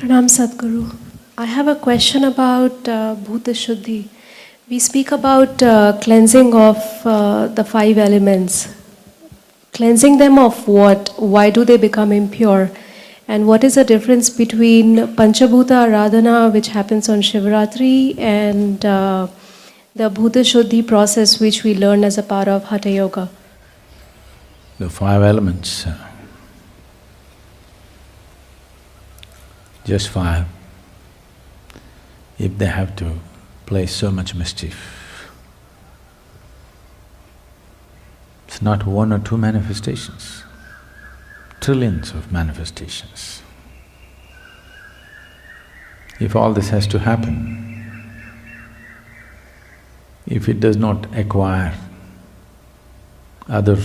Pranam Sadhguru. I have a question about Bhuta Shuddhi. We speak about cleansing of the five elements. Cleansing them of what? Why do they become impure? And what is the difference between Panchabhuta Aradhana, which happens on Shivratri, and the Bhuta Shuddhi process, which we learn as a part of Hatha Yoga? The five elements, just five, if they have to play so much mischief, it's not one or two manifestations, trillions of manifestations. If all this has to happen, if it does not acquire other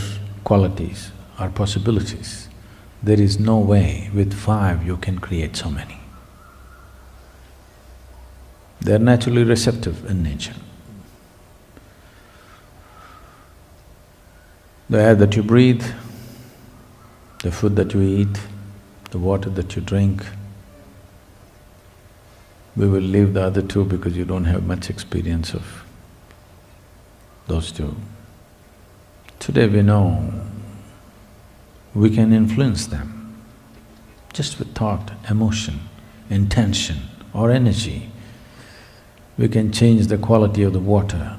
qualities or possibilities, there is no way with five you can create so many. They are naturally receptive in nature. The air that you breathe, the food that you eat, the water that you drink. We will leave the other two because you don't have much experience of those two. Today we know we can influence them just with thought, emotion, intention or energy. We can change the quality of the water,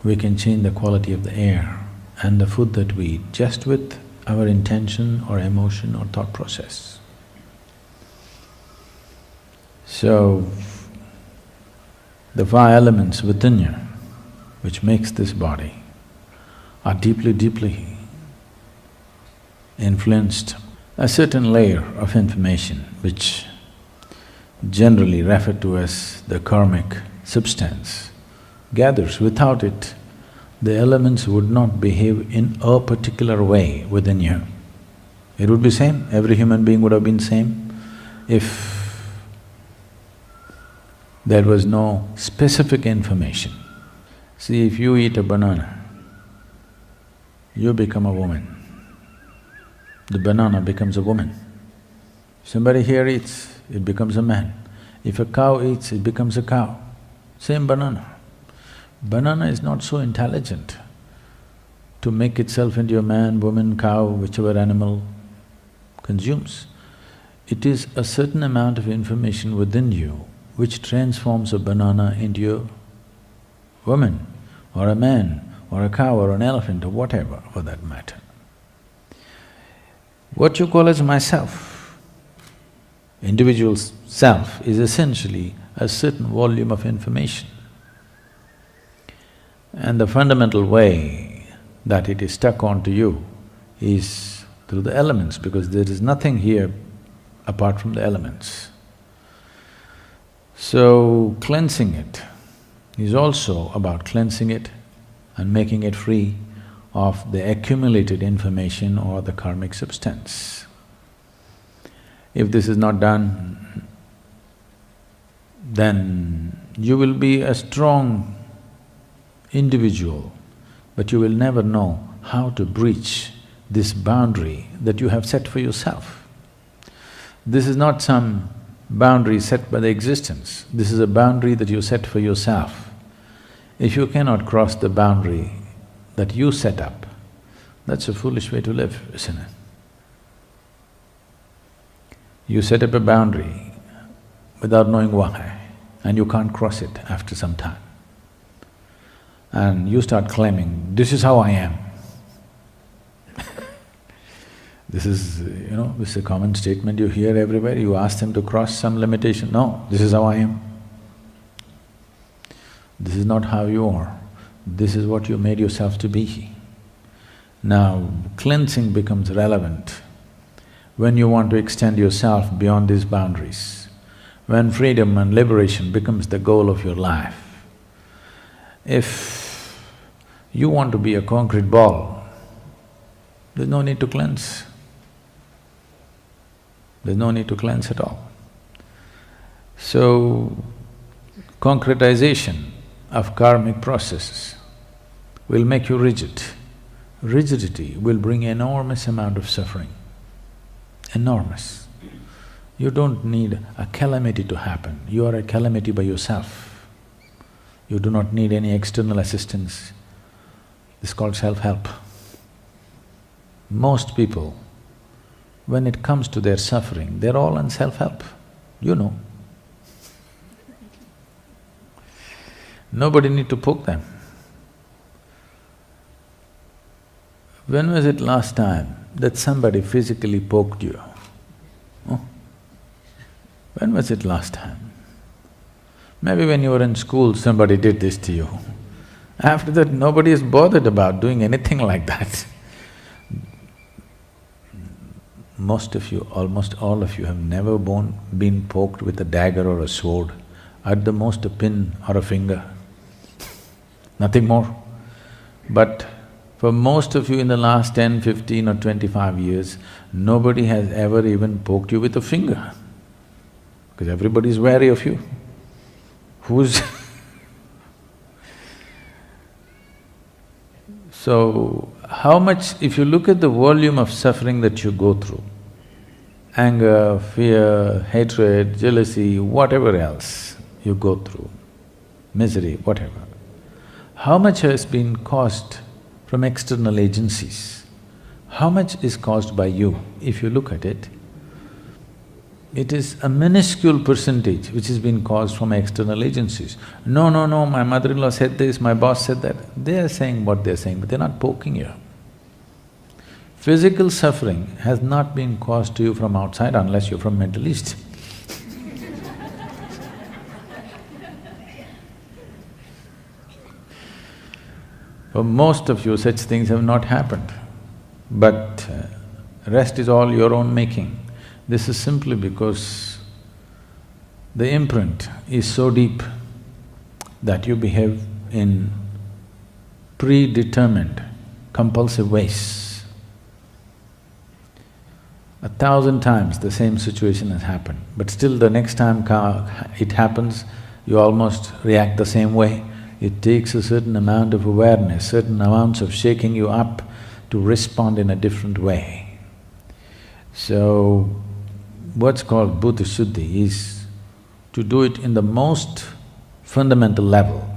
we can change the quality of the air and the food that we eat just with our intention or emotion or thought process. So, the five elements within you, which makes this body, are deeply, deeply influenced. A certain layer of information which generally referred to as the karmic substance gathers. Without it, the elements would not behave in a particular way within you. It would be same, every human being would have been same if there was no specific information. See, if you eat a banana, you become a woman. The banana becomes a woman. Somebody here eats, it becomes a man. If a cow eats, it becomes a cow. Same banana. Banana is not so intelligent to make itself into a man, woman, cow, whichever animal consumes. It is a certain amount of information within you which transforms a banana into a woman or a man or a cow or an elephant or whatever for that matter. What you call as myself, individual self, is essentially a certain volume of information. And the fundamental way that it is stuck onto you is through the elements, because there is nothing here apart from the elements. So, cleansing it is also about cleansing it and making it free of the accumulated information or the karmic substance. If this is not done, then you will be a strong individual, but you will never know how to breach this boundary that you have set for yourself. This is not some boundary set by the existence, this is a boundary that you set for yourself. If you cannot cross the boundary that you set up, that's a foolish way to live, isn't it? You set up a boundary without knowing why, and you can't cross it after some time. And you start claiming, this is how I am. This is, this is a common statement you hear everywhere. You ask them to cross some limitation, no, this is how I am. This is not how you are, this is what you made yourself to be. Now, cleansing becomes relevant when you want to extend yourself beyond these boundaries, when freedom and liberation becomes the goal of your life. If you want to be a concrete ball, there's no need to cleanse. There's no need to cleanse at all. So, concretization of karmic processes will make you rigid. Rigidity will bring enormous amount of suffering, enormous. You don't need a calamity to happen, you are a calamity by yourself. You do not need any external assistance. This is called self-help. Most people, when it comes to their suffering, they're all on self-help, you know. Nobody need to poke them. When was it last time that somebody physically poked you? Oh? When was it last time? Maybe when you were in school, somebody did this to you. After that, nobody is bothered about doing anything like that. Most of you, almost all of you have never been poked with a dagger or a sword, at the most a pin or a finger, nothing more. But for most of you in the last 10, 15 or 25 years, nobody has ever even poked you with a finger, because everybody is wary of you. Who's So, how much… if you look at the volume of suffering that you go through, anger, fear, hatred, jealousy, whatever else you go through, misery, whatever, how much has been caused from external agencies? How much is caused by you? If you look at it, it is a minuscule percentage which has been caused from external agencies. No, my mother-in-law said this, my boss said that. They are saying what they're saying, but they're not poking you. Physical suffering has not been caused to you from outside unless you're from Middle East. For most of you, such things have not happened, but rest is all your own making. This is simply because the imprint is so deep that you behave in predetermined, compulsive ways. 1,000 times the same situation has happened, but still the next time it happens, you almost react the same way. It takes a certain amount of awareness, certain amounts of shaking you up to respond in a different way. So, what's called Bhuta Shuddhi is to do it in the most fundamental level.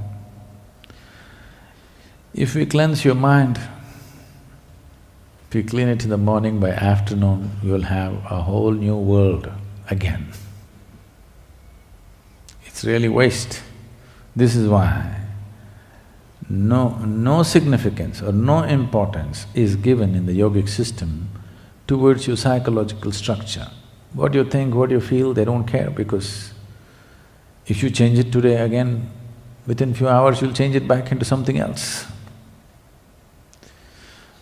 If we cleanse your mind, if you clean it in the morning, by afternoon you'll have a whole new world again. It's really waste. This is why no significance or no importance is given in the yogic system towards your psychological structure. What you think, what you feel, they don't care, because if you change it today again, within few hours you'll change it back into something else.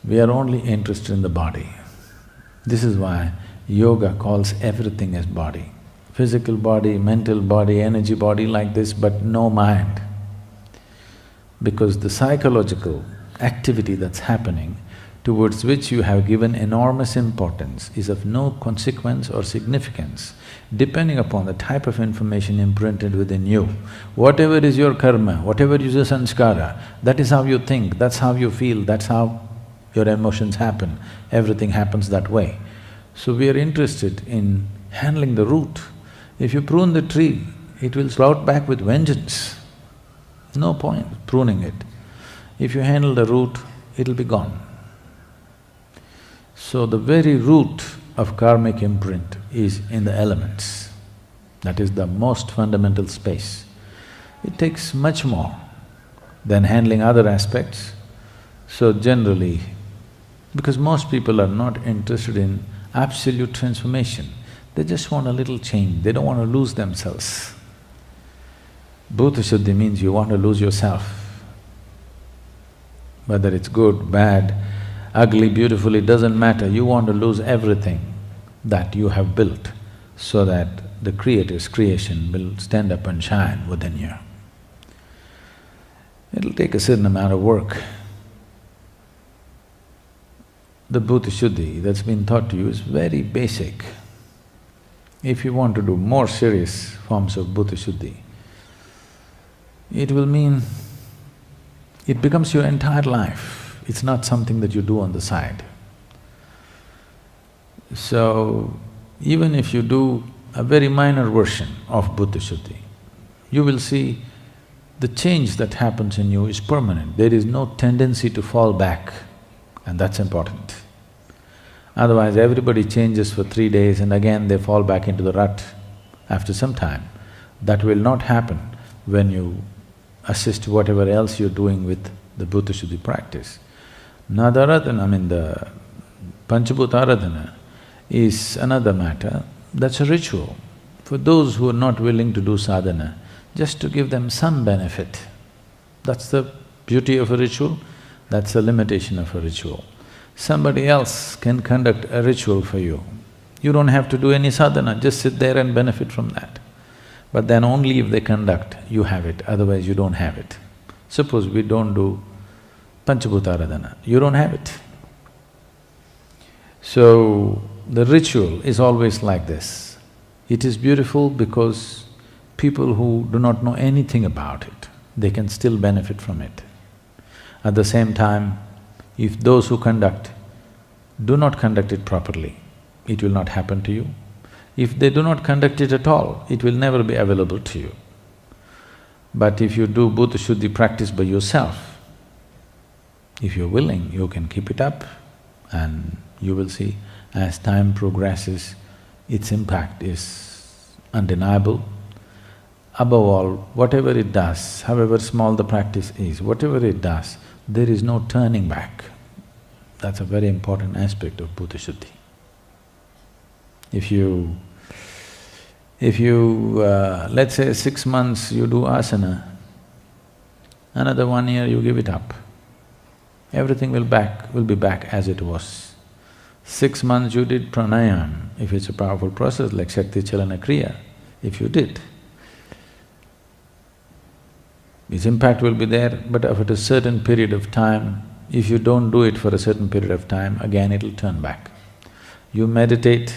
We are only interested in the body. This is why yoga calls everything as body. Physical body, mental body, energy body like this, but no mind. Because the psychological activity that's happening, towards which you have given enormous importance, is of no consequence or significance, depending upon the type of information imprinted within you. Whatever is your karma, whatever is your sanskara, that is how you think, that's how you feel, that's how your emotions happen, everything happens that way. So we are interested in handling the root. If you prune the tree, it will sprout back with vengeance. No point pruning it. If you handle the root, it'll be gone. So the very root of karmic imprint is in the elements. That is the most fundamental space. It takes much more than handling other aspects. So generally, because most people are not interested in absolute transformation, they just want a little change, they don't want to lose themselves. Bhuta Shuddhi means you want to lose yourself. Whether it's good, bad, ugly, beautiful, it doesn't matter, you want to lose everything that you have built so that the Creator's creation will stand up and shine within you. It'll take a certain amount of work. The Bhuta Shuddhi that's been taught to you is very basic. If you want to do more serious forms of Bhuta Shuddhi, it will mean it becomes your entire life. It's not something that you do on the side. So, even if you do a very minor version of Bhuta Shuddhi, you will see the change that happens in you is permanent. There is no tendency to fall back, and that's important. Otherwise, everybody changes for 3 days and again they fall back into the rut after some time. That will not happen when you assist whatever else you're doing with the Bhuta Shuddhi practice. Nadaradhana, the Panchabhuta Aradhana is another matter, that's a ritual. For those who are not willing to do sadhana, just to give them some benefit. That's the beauty of a ritual, that's the limitation of a ritual. Somebody else can conduct a ritual for you. You don't have to do any sadhana, just sit there and benefit from that. But then only if they conduct, you have it, otherwise you don't have it. Suppose we don't do Panchabhuta Aradhana, you don't have it. So, the ritual is always like this. It is beautiful because people who do not know anything about it, they can still benefit from it. At the same time, if those who conduct do not conduct it properly, it will not happen to you. If they do not conduct it at all, it will never be available to you. But if you do Bhuta Shuddhi practice by yourself, if you're willing, you can keep it up and you will see as time progresses, its impact is undeniable. Above all, whatever it does, however small the practice is, whatever it does, there is no turning back. That's a very important aspect of Bhuta Shuddhi. If you, let's say 6 months you do asana, another 1 year you give it up, everything will be back as it was. 6 months you did pranayam, if it's a powerful process like Shakti Chalana Kriya, if you did, its impact will be there, but after a certain period of time, if you don't do it for a certain period of time, again it'll turn back. You meditate,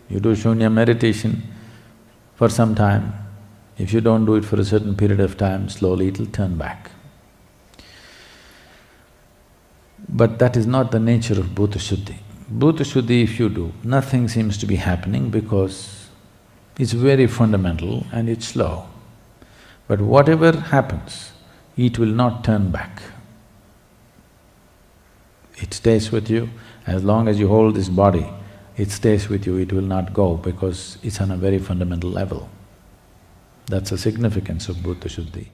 you do shunya meditation for some time, if you don't do it for a certain period of time, slowly it'll turn back. But that is not the nature of Bhuta Shuddhi. Bhuta Shuddhi if you do, nothing seems to be happening because it's very fundamental and it's slow. But whatever happens, it will not turn back. It stays with you. As long as you hold this body, it stays with you, it will not go because it's on a very fundamental level. That's the significance of Bhuta Shuddhi.